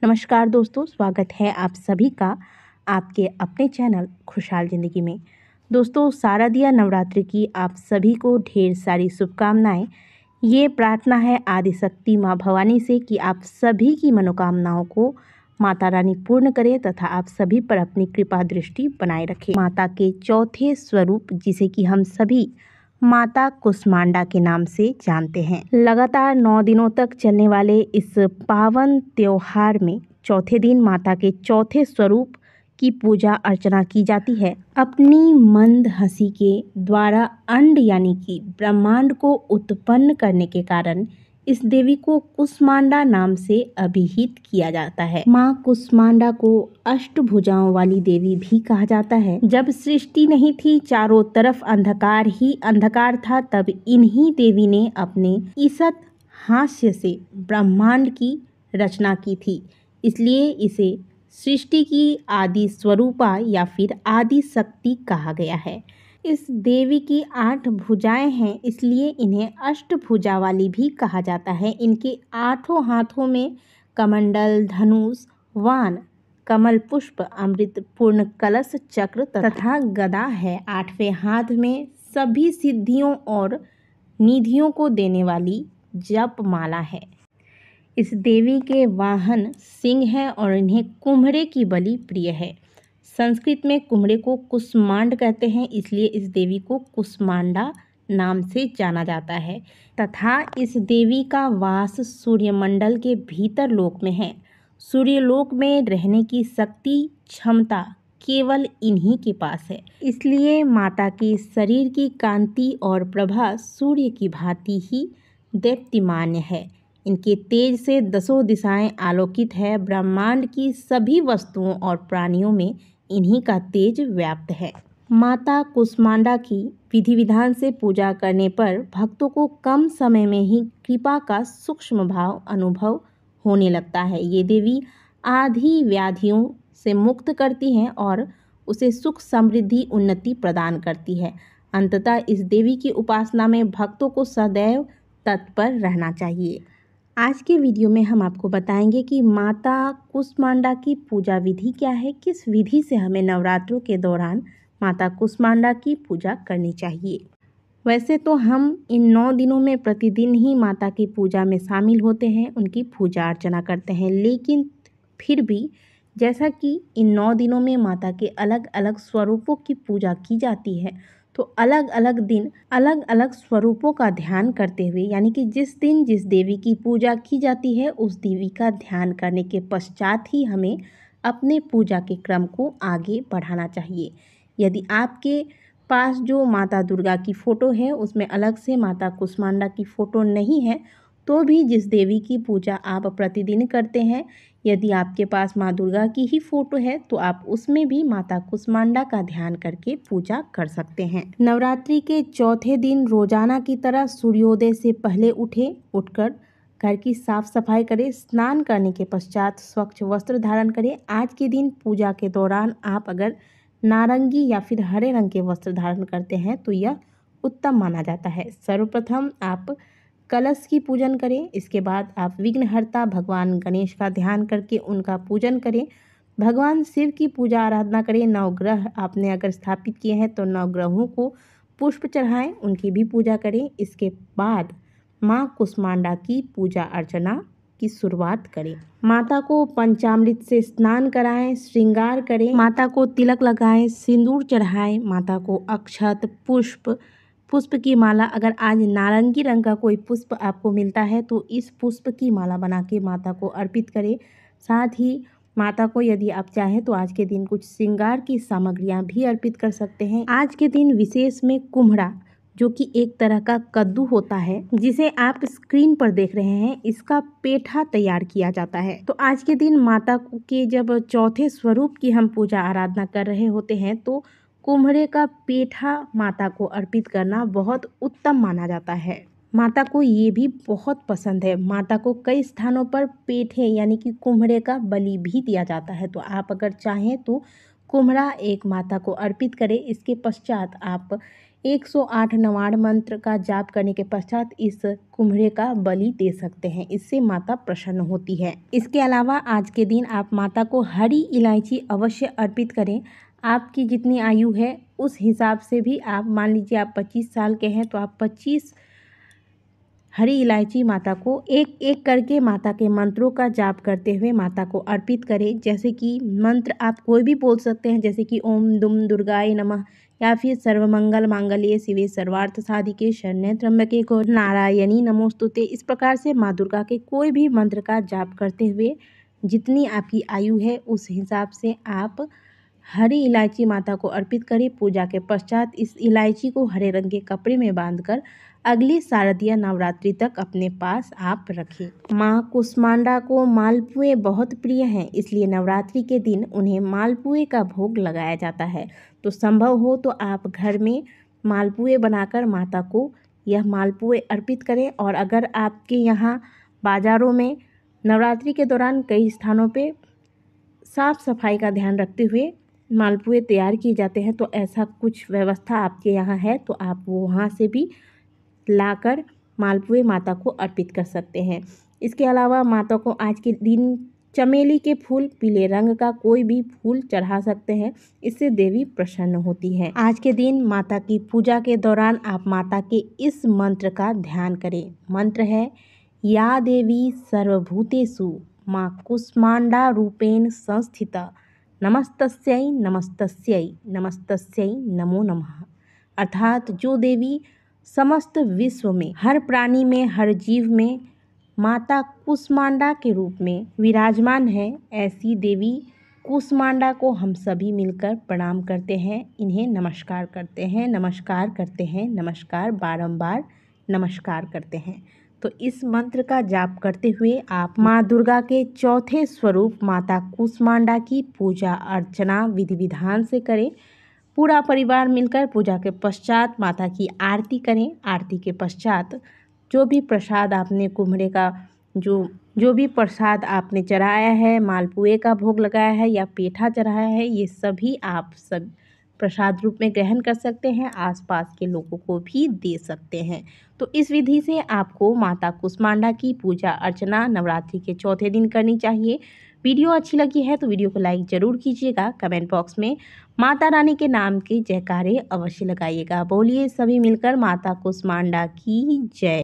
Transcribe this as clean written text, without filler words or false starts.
नमस्कार दोस्तों, स्वागत है आप सभी का आपके अपने चैनल खुशहाल ज़िंदगी में। दोस्तों, शारदीय नवरात्रि की आप सभी को ढेर सारी शुभकामनाएं। ये प्रार्थना है आदिशक्ति माँ भवानी से कि आप सभी की मनोकामनाओं को माता रानी पूर्ण करे तथा आप सभी पर अपनी कृपा दृष्टि बनाए रखे। माता के चौथे स्वरूप जिसे कि हम सभी माता कुष्मांडा के नाम से जानते हैं। लगातार 9 दिनों तक चलने वाले इस पावन त्योहार में चौथे दिन माता के चौथे स्वरूप की पूजा अर्चना की जाती है। अपनी मंद हंसी के द्वारा अंड यानी कि ब्रह्मांड को उत्पन्न करने के कारण इस देवी को कुष्मांडा नाम से अभिहित किया जाता है। माँ कुष्मांडा को अष्टभुजाओं वाली देवी भी कहा जाता है। जब सृष्टि नहीं थी, चारों तरफ अंधकार ही अंधकार था, तब इन्हीं देवी ने अपने ईसत हास्य से ब्रह्मांड की रचना की थी। इसलिए इसे सृष्टि की आदि स्वरूपा या फिर आदि शक्ति कहा गया है। इस देवी की 8 भुजाएं हैं, इसलिए इन्हें अष्टभुजा वाली भी कहा जाता है। इनके 8 हाथों में कमंडल, धनुष, वान, कमल पुष्प, अमृत पूर्ण कलश, चक्र तथा गदा है। 8वें हाथ में सभी सिद्धियों और निधियों को देने वाली जप माला है। इस देवी के वाहन सिंह है और इन्हें कुम्हरे की बलि प्रिय है। संस्कृत में कुम्हरे को कुष्मांड कहते हैं, इसलिए इस देवी को कुष्मांडा नाम से जाना जाता है तथा इस देवी का वास सूर्यमंडल के भीतर लोक में है। सूर्यलोक में रहने की शक्ति क्षमता केवल इन्हीं के पास है, इसलिए माता के शरीर की कांति और प्रभा सूर्य की भांति ही दीप्तिमान है। इनके तेज से 10 दिशाएं आलोकित है। ब्रह्मांड की सभी वस्तुओं और प्राणियों में इन्हीं का तेज व्याप्त है। माता कुष्मांडा की विधि विधान से पूजा करने पर भक्तों को कम समय में ही कृपा का सूक्ष्म भाव अनुभव होने लगता है। ये देवी आदि व्याधियों से मुक्त करती हैं और उसे सुख समृद्धि उन्नति प्रदान करती है। अंततः इस देवी की उपासना में भक्तों को सदैव तत्पर रहना चाहिए। आज के वीडियो में हम आपको बताएंगे कि माता कुष्मांडा की पूजा विधि क्या है, किस विधि से हमें नवरात्रों के दौरान माता कुष्मांडा की पूजा करनी चाहिए। वैसे तो हम इन 9 दिनों में प्रतिदिन ही माता की पूजा में शामिल होते हैं, उनकी पूजा अर्चना करते हैं, लेकिन फिर भी जैसा कि इन 9 दिनों में माता के अलग अलग स्वरूपों की पूजा की जाती है, तो अलग अलग दिन अलग अलग स्वरूपों का ध्यान करते हुए, यानी कि जिस दिन जिस देवी की पूजा की जाती है उस देवी का ध्यान करने के पश्चात ही हमें अपने पूजा के क्रम को आगे बढ़ाना चाहिए। यदि आपके पास जो माता दुर्गा की फ़ोटो है उसमें अलग से माता कुष्मांडा की फ़ोटो नहीं है, तो भी जिस देवी की पूजा आप प्रतिदिन करते हैं, यदि आपके पास माँ दुर्गा की ही फ़ोटो है तो आप उसमें भी माता कुष्मांडा का ध्यान करके पूजा कर सकते हैं। नवरात्रि के चौथे दिन रोजाना की तरह सूर्योदय से पहले उठकर घर की साफ सफाई करें। स्नान करने के पश्चात स्वच्छ वस्त्र धारण करें। आज के दिन पूजा के दौरान आप अगर नारंगी या फिर हरे रंग के वस्त्र धारण करते हैं तो यह उत्तम माना जाता है। सर्वप्रथम आप कलश की पूजन करें, इसके बाद आप विघ्नहर्ता भगवान गणेश का ध्यान करके उनका पूजन करें। भगवान शिव की पूजा आराधना करें। नवग्रह आपने अगर स्थापित किए हैं तो नवग्रहों को पुष्प चढ़ाएं, उनकी भी पूजा करें। इसके बाद माँ कुष्मांडा की पूजा अर्चना की शुरुआत करें। माता को पंचामृत से स्नान कराएं, श्रृंगार करें, माता को तिलक लगाएं, सिंदूर चढ़ाएं, माता को अक्षत पुष्प की माला, अगर आज नारंगी रंग का कोई पुष्प आपको मिलता है तो इस पुष्प की माला बना के माता को अर्पित करें। साथ ही माता को यदि आप चाहें तो आज के दिन कुछ श्रृंगार की सामग्रियां भी अर्पित कर सकते हैं। आज के दिन विशेष में कुम्हड़ा, जो कि एक तरह का कद्दू होता है जिसे आप स्क्रीन पर देख रहे हैं, इसका पेठा तैयार किया जाता है। तो आज के दिन माता के जब चौथे स्वरूप की हम पूजा आराधना कर रहे होते हैं तो कुम्हड़े का पेठा माता को अर्पित करना बहुत उत्तम माना जाता है। माता को ये भी बहुत पसंद है। माता को कई स्थानों पर पेठे यानी कि कुम्हड़े का बलि भी दिया जाता है। तो आप अगर चाहें तो कुम्हड़ा एक माता को अर्पित करें। इसके पश्चात आप 108 नवाड़ मंत्र का जाप करने के पश्चात इस कुम्हरे का बलि दे सकते हैं। इससे माता प्रसन्न होती है। इसके अलावा आज के दिन आप माता को हरी इलायची अवश्य अर्पित करें। आपकी जितनी आयु है उस हिसाब से भी आप मान लीजिए आप 25 साल के हैं तो आप 25 हरी इलायची माता को एक एक करके माता के मंत्रों का जाप करते हुए माता को अर्पित करें। जैसे कि मंत्र आप कोई भी बोल सकते हैं, जैसे कि ओम दुम दुर्गाय नमः या फिर सर्वमंगल मांगल्ये शिवे सर्वार्थ साधिके शरण्ये त्र्यंबके गौरी नारायणी नमोस्तुते। इस प्रकार से माँ दुर्गा के कोई भी मंत्र का जाप करते हुए जितनी आपकी आयु है उस हिसाब से आप हरी इलायची माता को अर्पित करें। पूजा के पश्चात इस इलायची को हरे रंग के कपड़े में बांधकर अगली शारदीय नवरात्रि तक अपने पास आप रखें। माँ कुष्मांडा को मालपुए बहुत प्रिय हैं, इसलिए नवरात्रि के दिन उन्हें मालपुए का भोग लगाया जाता है। तो संभव हो तो आप घर में मालपुए बनाकर माता को यह मालपुए अर्पित करें। और अगर आपके यहाँ बाज़ारों में नवरात्रि के दौरान कई स्थानों पे साफ़ सफाई का ध्यान रखते हुए मालपुए तैयार किए जाते हैं, तो ऐसा कुछ व्यवस्था आपके यहाँ है तो आप वहाँ से भी लाकर मालपुए माता को अर्पित कर सकते हैं। इसके अलावा माता को आज के दिन चमेली के फूल, पीले रंग का कोई भी फूल चढ़ा सकते हैं, इससे देवी प्रसन्न होती है। आज के दिन माता की पूजा के दौरान आप माता के इस मंत्र का ध्यान करें। मंत्र है या देवी सर्वभूतेषु माँ कुष्मांडा रूपेण संस्थिता नमस्तस्यै नमस्तस्यै नमस्तस्यै नमो नमः। अर्थात जो देवी समस्त विश्व में हर प्राणी में हर जीव में माता कुष्मांडा के रूप में विराजमान है, ऐसी देवी कुष्मांडा को हम सभी मिलकर प्रणाम करते हैं, इन्हें नमस्कार करते हैं, नमस्कार करते हैं, नमस्कार बारंबार नमस्कार करते हैं। तो इस मंत्र का जाप करते हुए आप माँ दुर्गा के चौथे स्वरूप माता कुष्मांडा की पूजा अर्चना विधि विधान से करें। पूरा परिवार मिलकर पूजा के पश्चात माता की आरती करें। आरती के पश्चात जो भी प्रसाद आपने कुम्हरे का जो भी प्रसाद आपने चढ़ाया है, मालपुए का भोग लगाया है या पेठा चढ़ाया है, ये सभी आप सब प्रसाद रूप में ग्रहण कर सकते हैं, आसपास के लोगों को भी दे सकते हैं। तो इस विधि से आपको माता कुष्मांडा की पूजा अर्चना नवरात्रि के चौथे दिन करनी चाहिए। वीडियो अच्छी लगी है तो वीडियो को लाइक ज़रूर कीजिएगा। कमेंट बॉक्स में माता रानी के नाम के जयकारे अवश्य लगाइएगा। बोलिए सभी मिलकर माता कुष्मांडा की जय।